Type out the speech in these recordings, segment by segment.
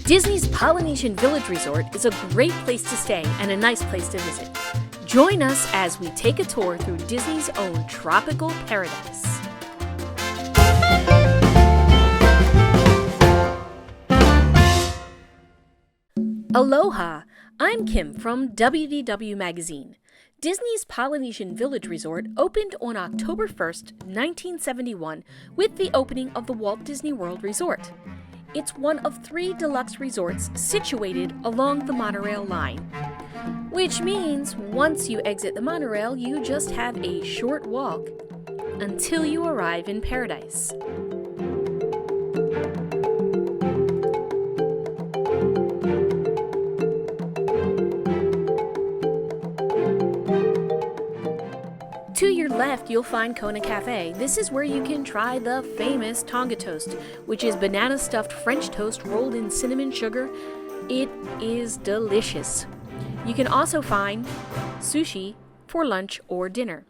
Disney's Polynesian Village Resort is a great place to stay and a nice place to visit. Join us as we take a tour through Disney's own tropical paradise. Aloha! I'm Kim from WDW Magazine. Disney's Polynesian Village Resort opened on October 1st, 1971 with the opening of the Walt Disney World Resort. It's one of 3 deluxe resorts situated along the monorail line, which means once you exit the monorail, you just have a short walk until you arrive in paradise. To your left, you'll find Kona Cafe. This is where you can try the famous Tonga toast, which is banana-stuffed French toast rolled in cinnamon sugar. It is delicious. You can also find sushi for lunch or dinner.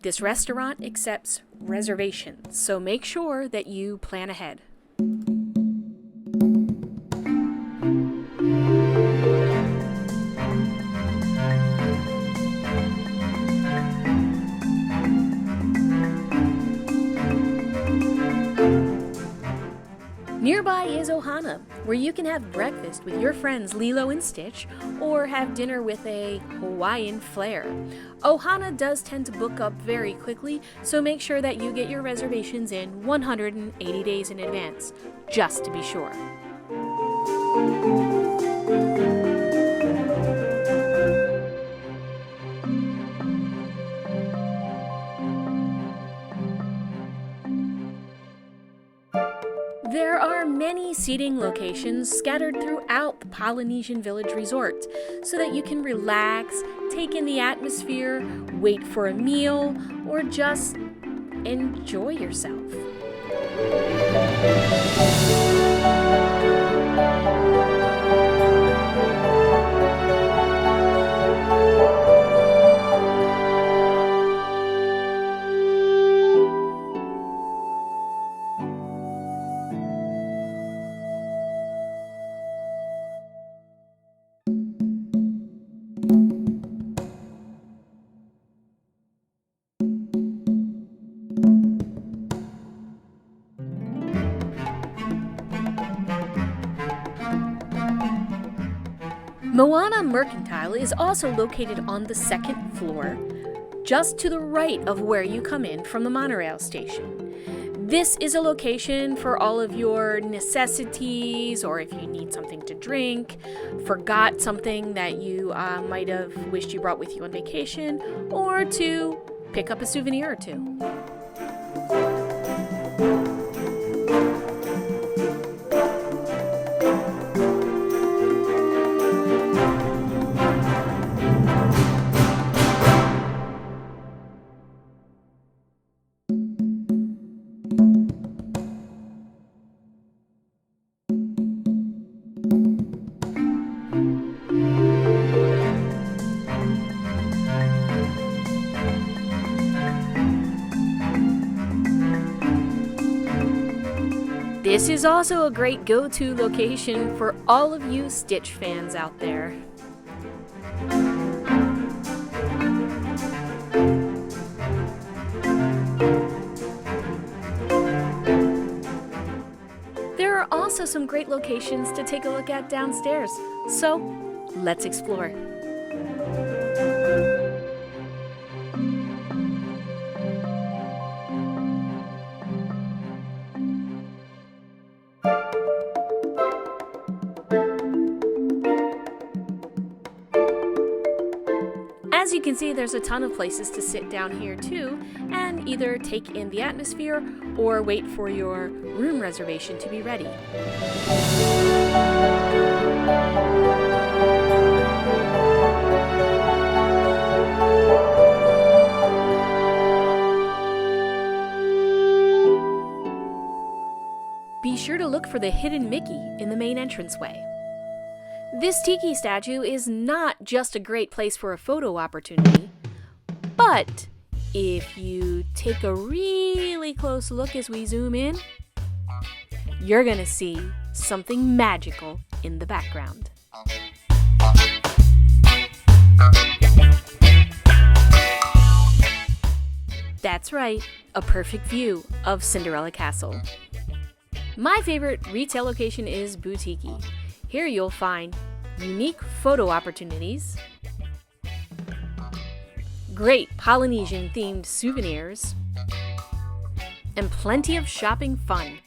This restaurant accepts reservations, so make sure that you plan ahead. Nearby is Ohana, where you can have breakfast with your friends Lilo and Stitch, or have dinner with a Hawaiian flair. Ohana does tend to book up very quickly, so make sure that you get your reservations in 180 days in advance, just to be sure. There are many seating locations scattered throughout the Polynesian Village Resort so that you can relax, take in the atmosphere, wait for a meal, or just enjoy yourself. Moana Mercantile is also located on the 2nd floor, just to the right of where you come in from the monorail station. This is a location for all of your necessities, or if you need something to drink, forgot something that you might have wished you brought with you on vacation, or to pick up a souvenir or two. This is also a great go-to location for all of you Stitch fans out there. There are also some great locations to take a look at downstairs, so let's explore. As you can see, there's a ton of places to sit down here too, and either take in the atmosphere or wait for your room reservation to be ready. Be sure to look for the hidden Mickey in the main entranceway. This tiki statue is not just a great place for a photo opportunity, but if you take a really close look as we zoom in, you're gonna see something magical in the background. That's right, a perfect view of Cinderella Castle. My favorite retail location is Boutique. Here you'll find unique photo opportunities, great Polynesian themed souvenirs, and plenty of shopping fun.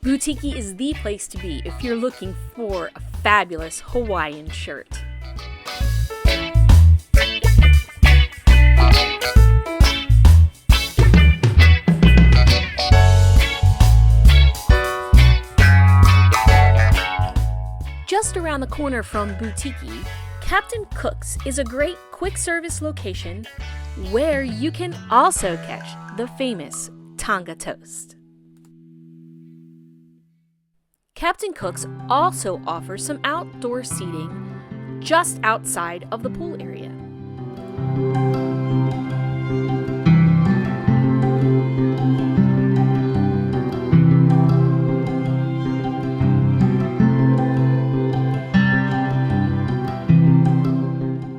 Boutique is the place to be if you're looking for a fabulous Hawaiian shirt. Just around the corner from Boutique, Captain Cook's is a great quick service location where you can also catch the famous Tonga toast. Captain Cook's also offers some outdoor seating just outside of the pool area.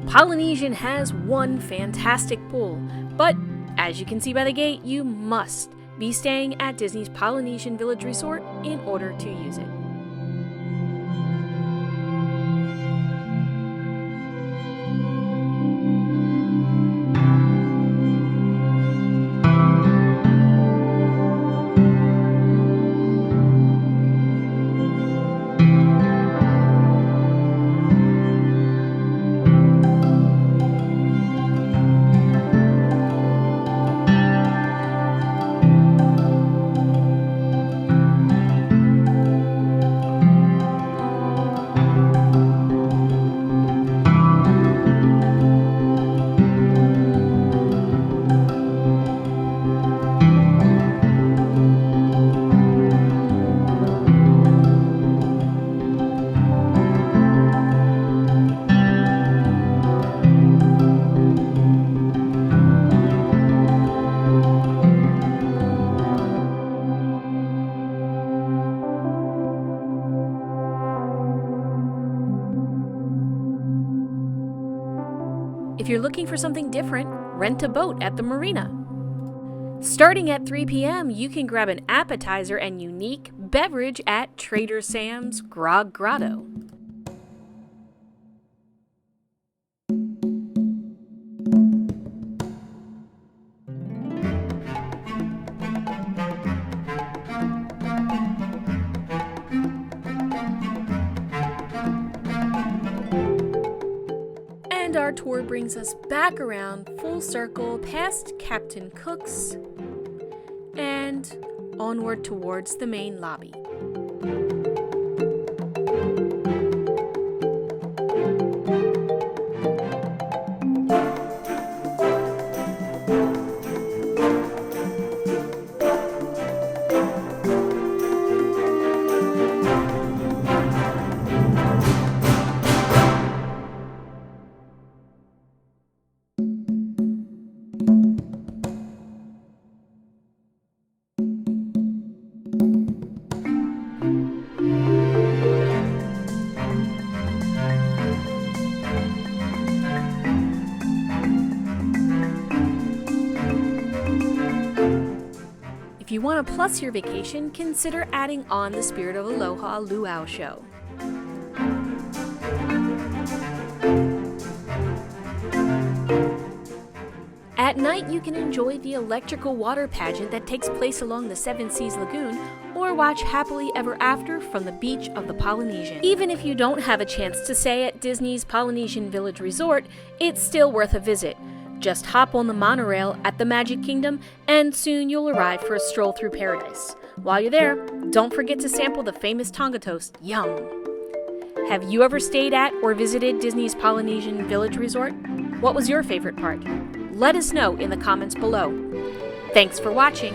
Polynesian has one fantastic pool, but as you can see by the gate, you must be staying at Disney's Polynesian Village Resort in order to use it. If you're looking for something different, rent a boat at the marina. Starting at 3 p.m., you can grab an appetizer and unique beverage at Trader Sam's Grog Grotto. And our tour brings us back around full circle past Captain Cook's and onward towards the main lobby. If you want to plus your vacation, consider adding on the Spirit of Aloha Luau show. At night, you can enjoy the electrical water pageant that takes place along the Seven Seas Lagoon, or watch Happily Ever After from the beach of the Polynesian. Even if you don't have a chance to stay at Disney's Polynesian Village Resort, it's still worth a visit. Just hop on the monorail at the Magic Kingdom, and soon you'll arrive for a stroll through paradise. While you're there, don't forget to sample the famous Tonga toast. Yum! Have you ever stayed at or visited Disney's Polynesian Village Resort? What was your favorite part? Let us know in the comments below. Thanks for watching.